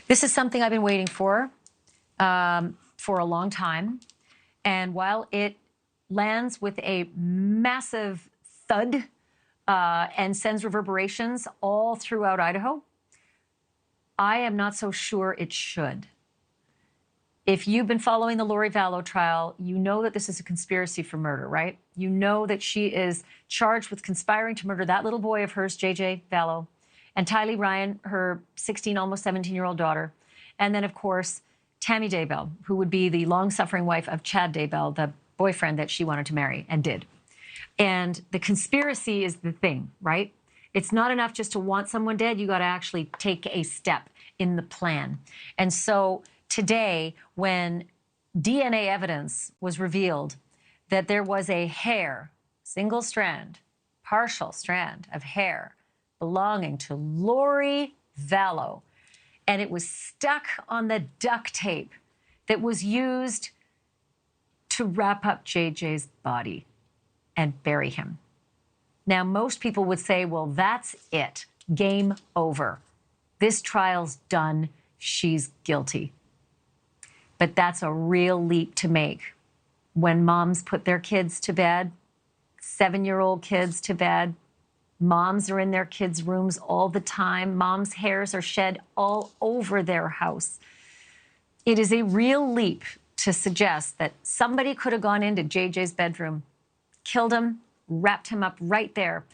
This is something I've been waiting for a long time. And while it lands with a massive thud and sends reverberations all throughout Idaho, I am not so sure it should. If you've been following the Lori Vallow trial, you know that this is a conspiracy for murder, right? You know that she is charged with conspiring to murder that little boy of hers, JJ Vallow, and Tylee Ryan, her 16, almost 17-year-old daughter. And then, of course, Tammy Daybell, who would be the long-suffering wife of Chad Daybell, the boyfriend that she wanted to marry and did. And the conspiracy is the thing, right? It's not enough just to want someone dead. You got to actually take a step in the plan. And so today, when DNA evidence was revealed that there was a hair, single strand, partial strand of hair belonging to Lori Vallow, and it was stuck on the duct tape that was used to wrap up JJ's body and bury him. Now, most people would say, well, that's it. Game over. This trial's done. She's guilty. But that's a real leap to make. When moms put their kids to bed, 7-year-old kids to bed, moms are in their kids' rooms all the time. Moms' hairs are shed all over their house. It is a real leap to suggest that somebody could have gone into JJ's bedroom, killed him, wrapped him up right there,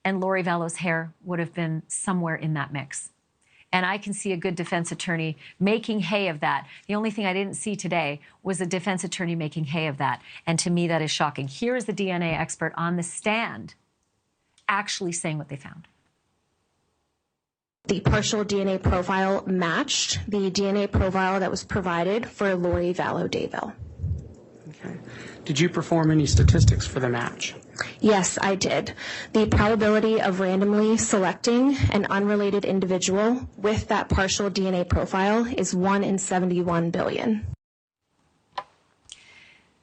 and Lori Vallow's hair would have been somewhere in that mix. And I can see a good defense attorney making hay of that. The only thing I didn't see today was a defense attorney making hay of that. And to me, that is shocking. Here is the DNA expert on the stand actually saying what they found. The partial DNA profile matched the DNA profile that was provided for Lori Vallow Daybell. Okay. Did you perform any statistics for the match? Yes, I did. The probability of randomly selecting an unrelated individual with that partial DNA profile is 1 in 71 billion.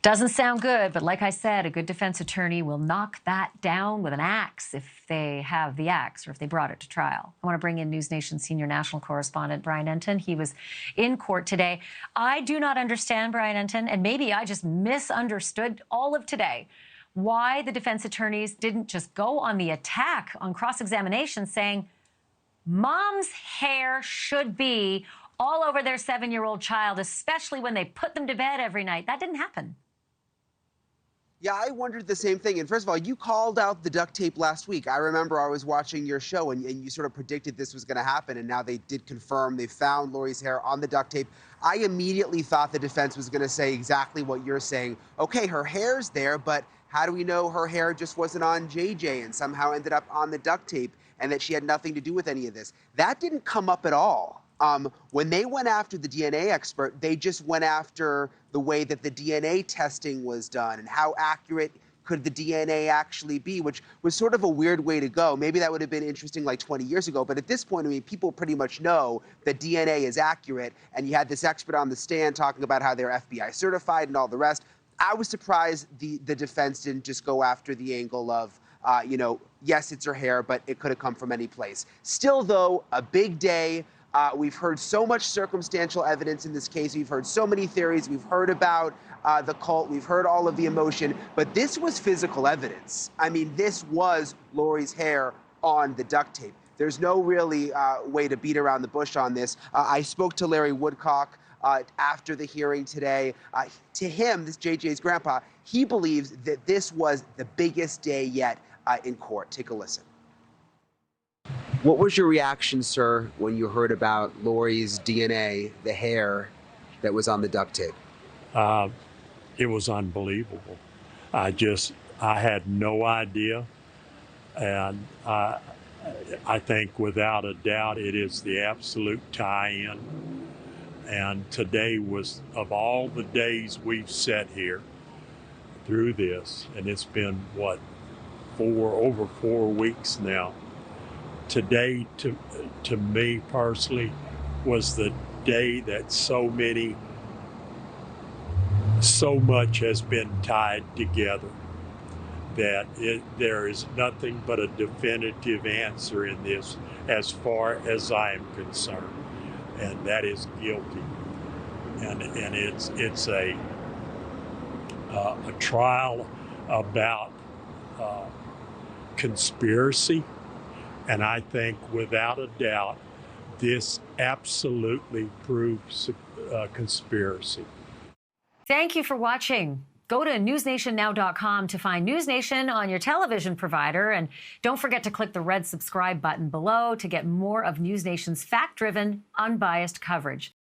Doesn't sound good, but like I said, a good defense attorney will knock that down with an axe if they have the axe or if they brought it to trial. I want to bring in NewsNation senior national correspondent Brian Enton. He was in court today. I do not understand, Brian Enton, and maybe I just misunderstood all of today, why the defense attorneys didn't just go on the attack on cross-examination saying mom's hair should be all over their 7-year-old child, especially when they put them to bed every night. That didn't happen. Yeah, I wondered the same thing. And first of all, you called out the duct tape last week. I remember I was watching your show and you sort of predicted this was going to happen. And now they did confirm they found Lori's hair on the duct tape. I immediately thought the defense was going to say exactly what you're saying. Okay, her hair's there, but how do we know her hair just wasn't on JJ and somehow ended up on the duct tape and that she had nothing to do with any of this? That didn't come up at all. When they went after the DNA expert, they just went after the way that the DNA testing was done and how accurate could the DNA actually be, which was sort of a weird way to go. Maybe that would have been interesting like 20 years ago, but at this point, I mean, people pretty much know that DNA is accurate, and you had this expert on the stand talking about how they're FBI certified and all the rest. I was surprised the defense didn't just go after the angle of, yes, it's her hair, but it could have come from any place. Still, though, a big day. We've heard so much circumstantial evidence in this case. We've heard so many theories. We've heard about the cult. We've heard all of the emotion. But this was physical evidence. I mean, this was Lori's hair on the duct tape. There's no really way to beat around the bush on this. I spoke to Larry Woodcock after the hearing today. To him, this JJ's grandpa, he believes that this was the biggest day yet in court. Take a listen. What was your reaction, sir, when you heard about Lori's DNA, the hair that was on the duct tape? It was unbelievable. I had no idea. And I think without a doubt, it is the absolute tie-in. And today was, of all the days we've sat here through this, and it's been, what, over 4 weeks now. Today, to me personally, was the day that so much has been tied together, that there is nothing but a definitive answer in this as far as I am concerned. and that is guilty. And it's a trial about conspiracy, and I think without a doubt this absolutely proves conspiracy. Thank you for watching. Go to newsnationnow.com to find NewsNation on your television provider, and don't forget to click the red subscribe button below to get more of NewsNation's fact-driven, unbiased coverage.